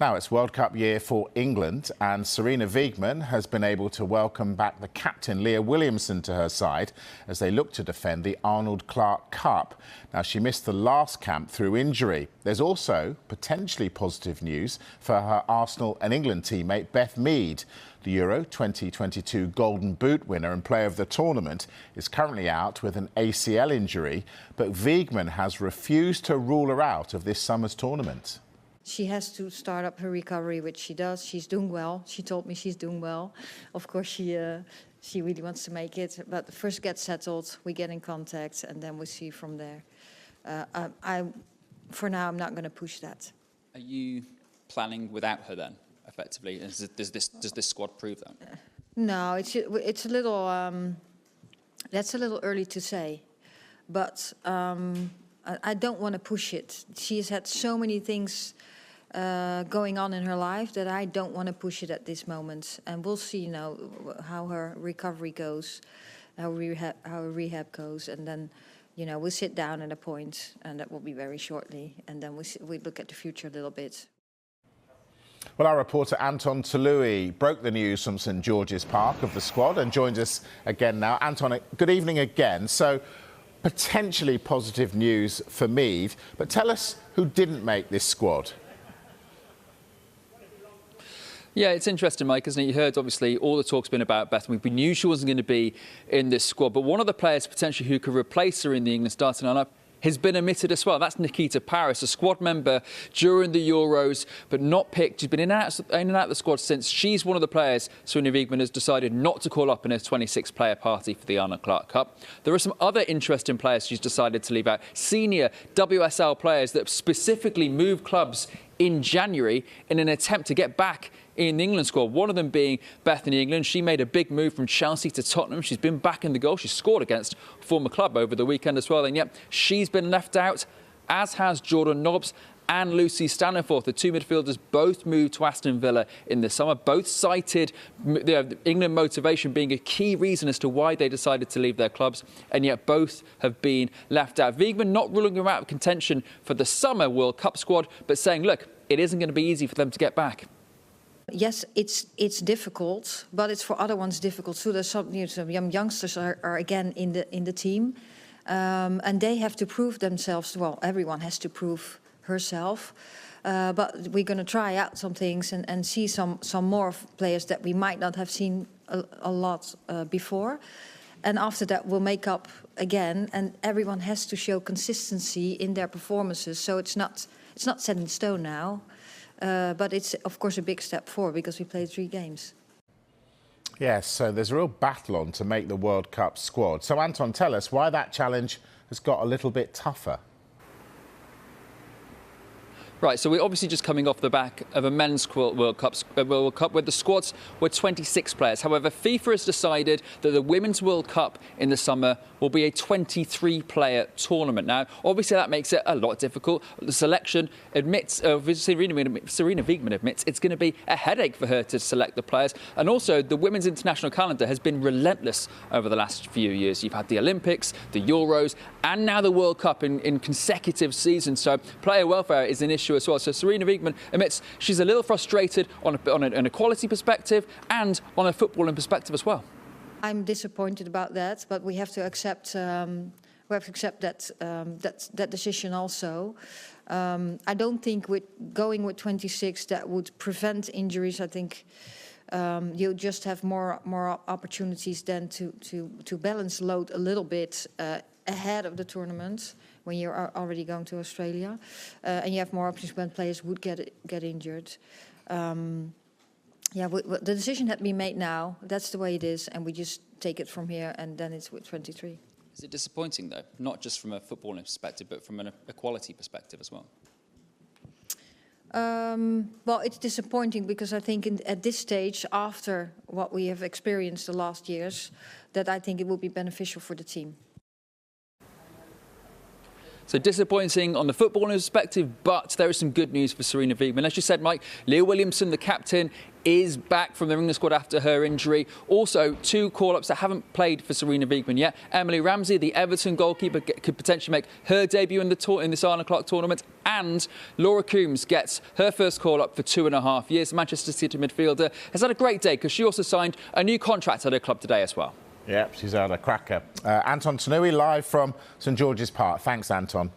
Now it's World Cup year for England, and Sarina Wiegman has been able to welcome back the captain Leah Williamson to her side as they look to defend the Arnold Clark Cup. Now, she missed the last camp through injury. There's also potentially positive news for her Arsenal and England teammate Beth Mead. The Euro 2022 Golden Boot winner and player of the tournament is currently out with an ACL injury, but Wiegman has refused to rule her out of this summer's tournament. She has to start up her recovery, which she does. She's doing well. She told me she's doing well. Of course, she really wants to make it. But first get settled, we get in contact, and then we'll see from there. For now, I'm not going to push that. Are you planning without her then, effectively? Does this squad prove that? No, it's a little. That's a little early to say, but I don't want to push it. She has had so many things going on in her life that I don't want to push it at this moment. And we'll see, how her recovery goes, how her rehab goes, and then, we'll sit down at a point, and that will be very shortly, and then we look at the future a little bit. Well, our reporter Anton Tolui broke the news from St George's Park of the squad and joins us again now. Anton, good evening again. So, potentially positive news for Mead, but tell us who didn't make this squad. Yeah, it's interesting, Mike, isn't it? You heard, obviously, all the talk's been about Bethany. We knew she wasn't going to be in this squad, but one of the players potentially who could replace her in the England starting lineup has been omitted as well. That's Nikita Parris, a squad member during the Euros, but not picked. She's been in and out of the squad since. She's one of the players Sarina Wiegman has decided not to call up in a 26-player party for the Arnold Clark Cup. There are some other interesting players she's decided to leave out. Senior WSL players that specifically moved clubs in January in an attempt to get back in the England squad, one of them being Bethany England. She made a big move from Chelsea to Tottenham. She's been back in the goal. She scored against former club over the weekend as well. And yet she's been left out, as has Jordan Nobbs and Lucy Staniforth. The two midfielders both moved to Aston Villa in the summer. Both cited England motivation being a key reason as to why they decided to leave their clubs. And yet both have been left out. Wiegman not ruling them out of contention for the summer World Cup squad, but saying, look, it isn't going to be easy for them to get back. Yes, it's difficult, but it's for other ones difficult too. There's some young youngsters are again in the team, and they have to prove themselves. Well, everyone has to prove herself, but we're going to try out some things and see some more players that we might not have seen a lot before, and after that we'll make up again. And everyone has to show consistency in their performances, so it's not set in stone now. But it's, of course, a big step forward because we played 3 games. Yes, so there's a real battle on to make the World Cup squad. So, Anton, tell us why that challenge has got a little bit tougher. Right, so we're obviously just coming off the back of a men's World Cup where the squads were 26 players. However, FIFA has decided that the Women's World Cup in the summer will be a 23-player tournament. Now, obviously, that makes it a lot difficult. The selection admits, Sarina Wiegman admits, it's going to be a headache for her to select the players. And also, the women's international calendar has been relentless over the last few years. You've had the Olympics, the Euros, and now the World Cup in consecutive seasons. So player welfare is an issue as well. So Sarina Wiegman admits she's a little frustrated on a quality perspective and on a footballing perspective as well. I'm disappointed about that, but we have to accept that decision also. I don't think with going with 26 that would prevent injuries. I think you'll just have more opportunities then to balance load a little bit ahead of the tournament when you're already going to Australia, and you have more options when players would get injured. Yeah, the decision had been made now. That's the way it is, and we just take it from here, and then it's with 23. Is it disappointing, though, not just from a footballing perspective, but from an equality perspective as well? Well, it's disappointing because I think at this stage, after what we have experienced the last years, that I think it will be beneficial for the team. So disappointing on the footballing perspective, but there is some good news for Sarina Wiegman. As you said, Mike, Leah Williamson, the captain, is back from the England squad after her injury. Also, 2 call-ups that haven't played for Sarina Wiegman yet. Emily Ramsey, the Everton goalkeeper, could potentially make her debut in this Arnold Clark tournament. And Laura Coombs gets her first call-up for 2.5 years. Manchester City midfielder has had a great day because she also signed a new contract at her club today as well. Yep, she's had a cracker. Anton Tanui live from St George's Park. Thanks, Anton.